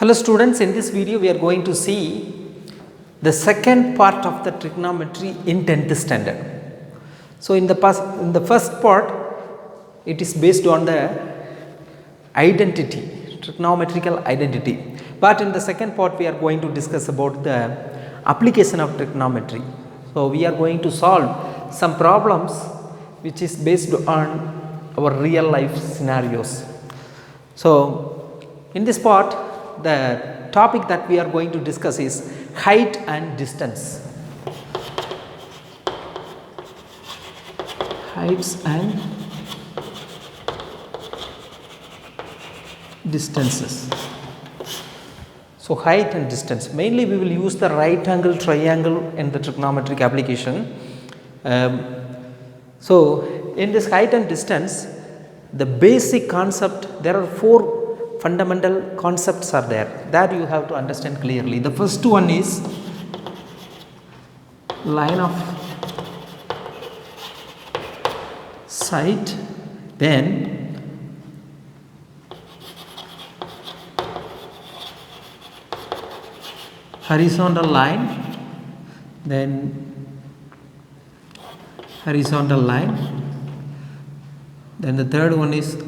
Hello students, in this video we are going to see the second part of the trigonometry in 10th standard. So in the first part it is based on the identity, trigonometrical identity, but in the second part we are going to discuss about the application of trigonometry. So we are going to solve some problems which is based on our real life scenarios. So in this part the topic that we are going to discuss is height and distance. Heights and distances. So height and distance, mainly we will use the right angle triangle in the trigonometric application. So in this height and distance, the basic concept, there are four fundamental concepts are there that you have to understand clearly. The first one is line of sight, then horizontal line, then horizontal line, then the third one is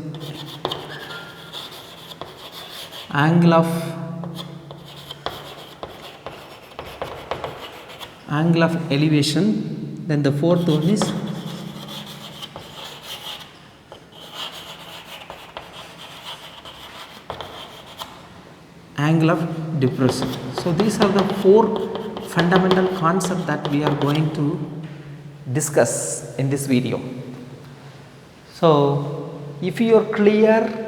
angle of elevation, then the fourth one is angle of depression. So these are the four fundamental concepts that we are going to discuss in this video. So if you are clear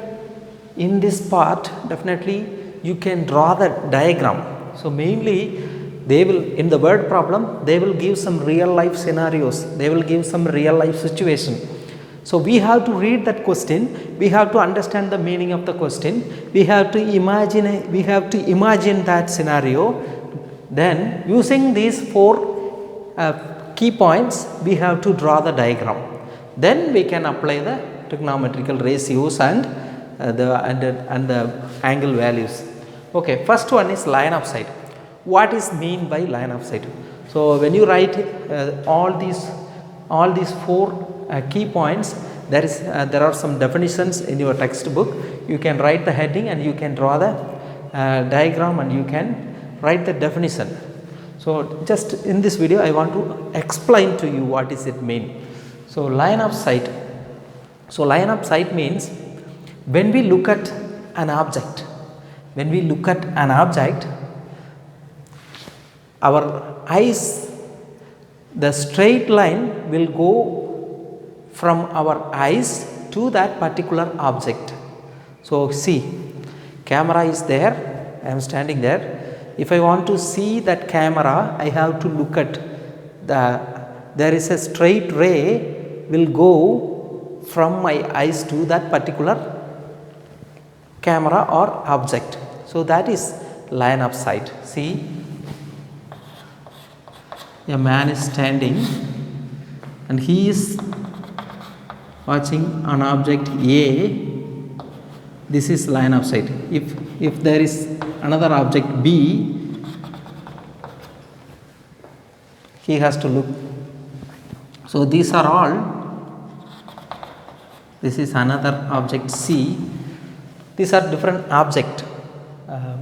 in this part, definitely you can draw the diagram. So mainly they will, in the word problem, they will give some real life scenarios, they will give some real life situation. So we have to read that question, we have to understand the meaning of the question, we have to imagine that scenario. Then using these four key points, we have to draw the diagram. Then we can apply the trigonometrical ratios and the angle values. Okay, first one is line of sight. What is mean by line of sight? So when you write all these four key points, there are some definitions in your textbook. You can write the heading and you can draw the diagram and you can write the definition. So just in this video I want to explain to you what is it mean. So line of sight. So line of sight means when we look at an object, our eyes, the straight line will go from our eyes to that particular object. So see, camera is there, I am standing there. If I want to see that camera, I have to look at there is a straight ray will go from my eyes to that particular camera or object. So that is line of sight. See, a man is standing and he is watching an object A. This is line of sight. If there is another object B, he has to look. So these are all. This is another object C. These are different object,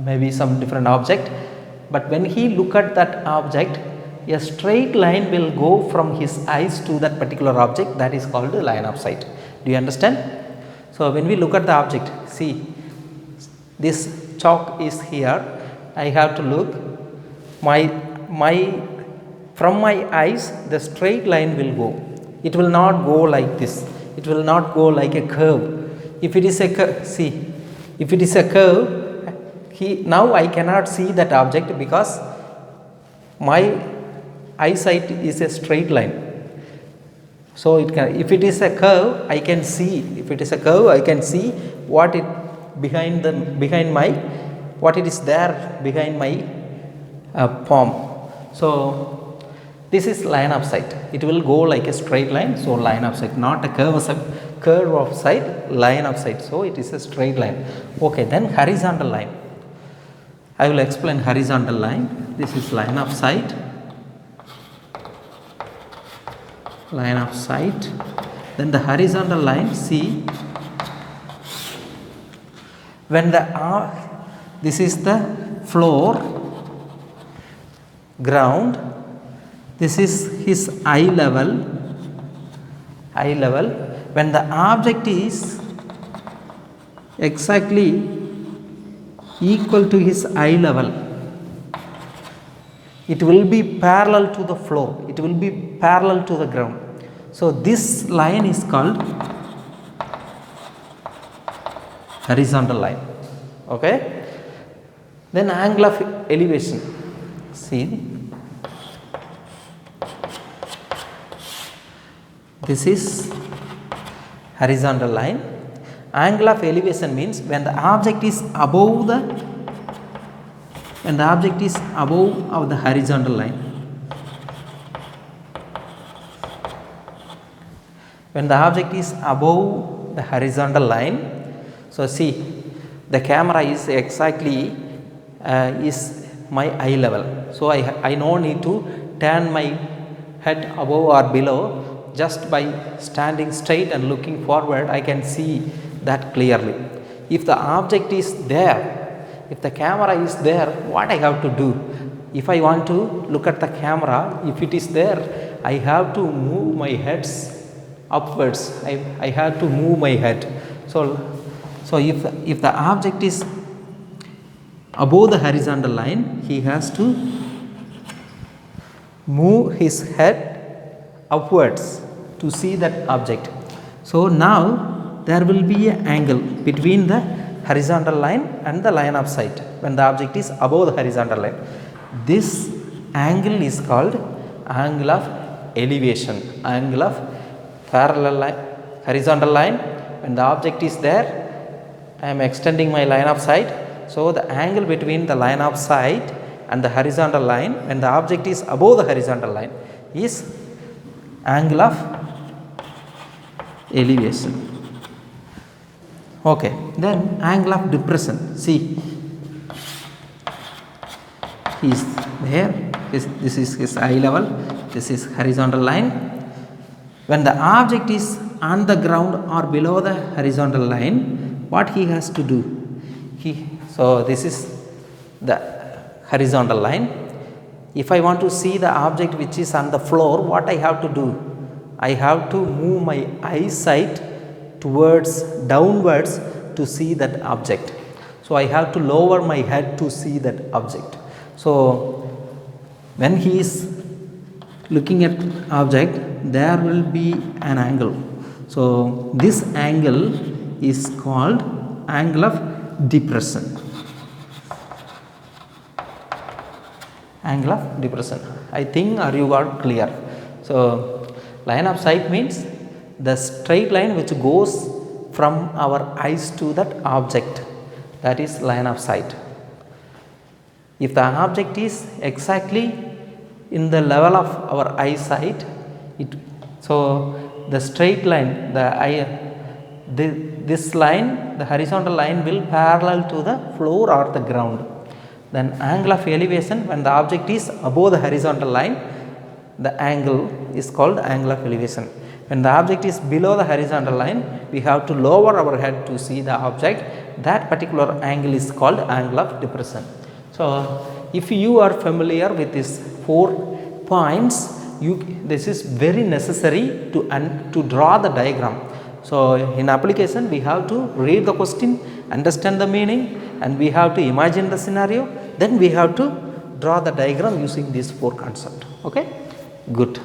maybe some different object, but when he look at that object, a straight line will go from his eyes to that particular object. That is called line of sight. Do you understand? So when we look at the object, see, this chalk is here. I have to look. From my eyes, the straight line will go. It will not go like this. It will not go like a curve. If it is a curve, see. If it is a curve, now I cannot see that object because my eyesight is a straight line. So if it is a curve, I can see. If it is a curve, I can see what it what it is there behind my palm. So this is line of sight. It will go like a straight line. So line of sight, not a curve of sight, line of sight. So it is a straight line. Okay, then horizontal line. I will explain horizontal line. This is line of sight. Line of sight. Then the horizontal line, see, when this is the floor, ground, this is his eye level. When the object is exactly equal to his eye level, it will be parallel to the floor, it will be parallel to the ground. So this line is called horizontal line. Okay. Then angle of elevation, see, this is horizontal line. Angle of elevation means when the object is above the of the horizontal line. When the object is above the horizontal line, so see, the camera is exactly is my eye level. So I no need to turn my head above or below. Just by standing straight and looking forward, I can see that clearly. If the object is there, if the camera is there, what I have to do? If I want to look at the camera, if it is there, I have to move my heads upwards. I have to move my head. So if the object is above the horizontal line, he has to move his head upwards to see that object. So now there will be an angle between the horizontal line and the line of sight when the object is above the horizontal line. This angle is called angle of elevation, angle of parallel line, horizontal line. When the object is there, I am extending my line of sight. So the angle between the line of sight and the horizontal line when the object is above the horizontal line is angle of elevation. Okay, then angle of depression. See, he is there. This is his eye level. This is horizontal line. When the object is on the ground or below the horizontal line, what he has to do? So this is the horizontal line. If I want to see the object which is on the floor, what I have to do? I have to move my eyesight towards downwards to see that object. So I have to lower my head to see that object. So when he is looking at object, there will be an angle. So this angle is called angle of depression. Angle of depression. I think you got clear. So line of sight means the straight line which goes from our eyes to that object, that is line of sight. If the object is exactly in the level of our eyesight, so the straight line, this line, the horizontal line will parallel to the floor or the ground. Then angle of elevation, when the object is above the horizontal line, the angle is called angle of elevation. When the object is below the horizontal line, we have to lower our head to see the object. That particular angle is called angle of depression. So if you are familiar with these 4 points, this is very necessary to draw the diagram. So in application, we have to read the question, understand the meaning, and we have to imagine the scenario. Then we have to draw the diagram using these 4 concepts. Okay, good.